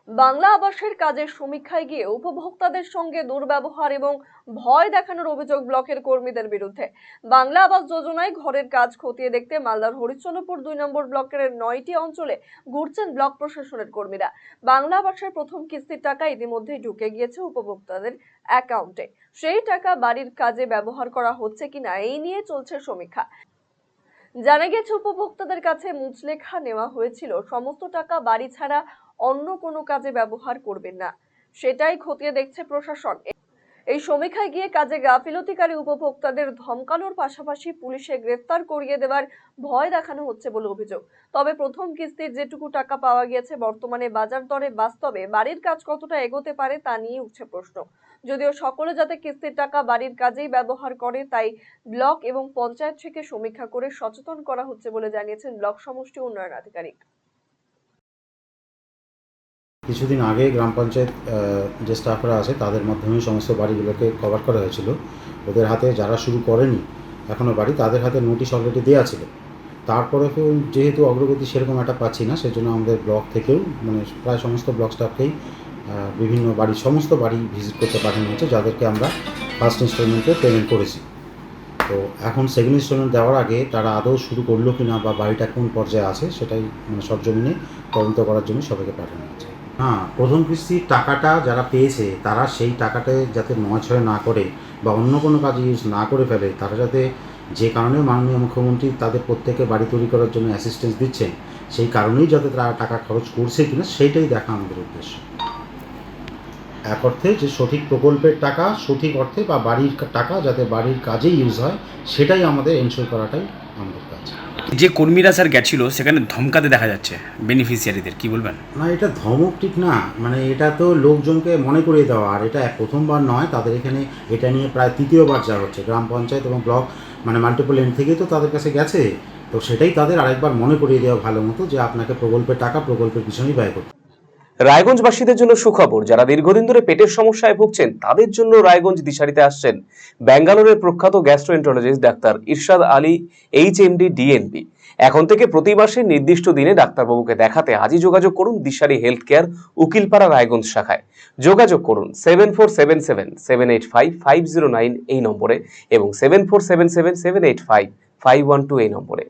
বাংলা আবাসের কাজের সমীক্ষায় গিয়ে উপভোক্তাদের সঙ্গে দুর্ব্যবহার এবং ভয় দেখানোর অভিযোগ ব্লকের কর্মীদের বিরুদ্ধে। বাংলা আবাস যোজনায় ঘরের কাজ খতিয়ে দেখতে মালদার হরিশ্চন্দ্রপুর 2 নম্বর ব্লকের 9টি অঞ্চলে ঘুরছেন ব্লক প্রশাসনের কর্মীরা। বাংলা আবাসের প্রথম কিস্তির টাকা ইতিমধ্যেই ঢুকে গিয়েছে উপভোক্তাদের অ্যাকাউন্টে। সেই টাকা বাড়ির কাজে ব্যবহার করা হচ্ছে কিনা এই নিয়ে চলছে সমীক্ষা। জানা গেছে উপভোক্তাদের কাছে মুচলেখা নেওয়া হয়েছিল সমস্ত টাকা বাড়ি ছাড়া অন্য কোনো কাজে ব্যবহার করবেন না, সেটাই খতিয়ে দেখছে প্রশাসন। এই সমীক্ষায় গিয়ে কাজে গাফিলতিকারী উপভোক্তাদের ধমকানোর পাশাপাশি পুলিশে গ্রেফতার করিয়ে দেওয়ার ভয় দেখানো হচ্ছে বলে অভিযোগ। তবে প্রথম কিস্তির যেটুকু টাকা পাওয়া গিয়েছে বর্তমানে বাজার দরে বাস্তবে বাড়ির কাজ কতটা এগোতে পারে তা নিয়ে উঠছে প্রশ্ন। যদিও সকলে যাতে কিস্তির টাকা বাড়ির কাজেই ব্যবহার করে তাই ব্লক এবং পঞ্চায়েত থেকে সমীক্ষা করে সচেতন করা হচ্ছে বলে জানিয়েছেন ব্লক সমষ্টি উন্নয়ন আধিকারিক। কিছুদিন আগে গ্রাম পঞ্চায়েত যে স্টাফরা আছে তাদের মাধ্যমে সমস্ত বাড়িগুলোকে কভার করা হয়েছিল। ওদের হাতে যারা শুরু করেনি এখনও বাড়ি, তাদের হাতে নোটিশ অলরেডি দেওয়া ছিল। তারপরেও যেহেতু অগ্রগতি সেরকম একটা পাচ্ছি না, সেজন্য আমাদের ব্লক থেকেও প্রায় সমস্ত ব্লক স্টাফকেই বিভিন্ন বাড়ির সমস্ত বাড়ি ভিজিট করতে পাঠানো হয়েছে, যাদেরকে আমরা ফার্স্ট ইনস্টলমেন্টে পেমেন্ট করেছি। তো এখন সেকেন্ড ইনস্টলমেন্ট দেওয়ার আগে তারা আদৌ শুরু করলো কি না বা বাড়িটা কোন পর্যায়ে আছে সেটাই সরজমিনে তদন্ত করার জন্য সবাইকে পাঠানো হয়েছে। হ্যাঁ, প্রথম কিস্তির টাকাটা যারা পেয়েছে তারা সেই টাকাটায় যাতে নড়াচড়া না করে বা অন্য কোনো কাজে ইউজ না করে ফেলে, তারা যাতে যে কারণে মাননীয় মুখ্যমন্ত্রী তাদের প্রত্যেকে বাড়ি তৈরি করার জন্য অ্যাসিস্ট্যান্স দিচ্ছেন, সেই কারণেই যাতে তারা টাকা খরচ করছে কিনা সেইটাই দেখা আমাদের উদ্দেশ্য। এক অর্থে যে সঠিক প্রকল্পের টাকা সঠিক অর্থে বা বাড়ির টাকা যাতে বাড়ির কাজেই ইউজ হয়, সেটাই আমাদের এনশিওর করাটাই আমাদের কাজ। যে কর্মীরা স্যার গেছিল সেখানে ধমকাতে দেখা যাচ্ছে বেনিফিশিয়ারিদের, কি বলবেন? না, এটা ধমক ঠিক না, এটা তো লোকজনকে মনে করিয়ে দেওয়া। আর এটা প্রথমবার নয়, তাদের এখানে এটা নিয়ে প্রায় তৃতীয়বার যাওয়া হচ্ছে। গ্রাম পঞ্চায়েত এবং ব্লক মাল্টিপল এন্ড থেকেই তো তাদের কাছে গেছে। তো সেটাই তাদের আরেকবার মনে করিয়ে দেওয়া ভালো মতো যে আপনাকে প্রকল্পের টাকা প্রকল্পের পিছনেই ব্যয় করতে। রায়গঞ্জবাসীদের জন্য সুখবর, যারা দীর্ঘদিন ধরে পেটের সমস্যায় ভুগছেন তাদের জন্য রায়গঞ্জ দিশারিতে আসছেন ব্যাঙ্গালোরের প্রখ্যাত গ্যাস্ট্রোএন্টারোলজিস্ট ডাক্তার ইরশাদ আলী, HMD, DNB। এখন থেকে প্রতি মাসে নির্দিষ্ট দিনে ডাক্তারবাবুকে দেখাতে আজই যোগাযোগ করুন দিশারি হেলথ কেয়ার, উকিলপাড়া, রায়গঞ্জ শাখায়। যোগাযোগ করুন 7477785509 এই নম্বরে এবং 7477785512 এই নম্বরে।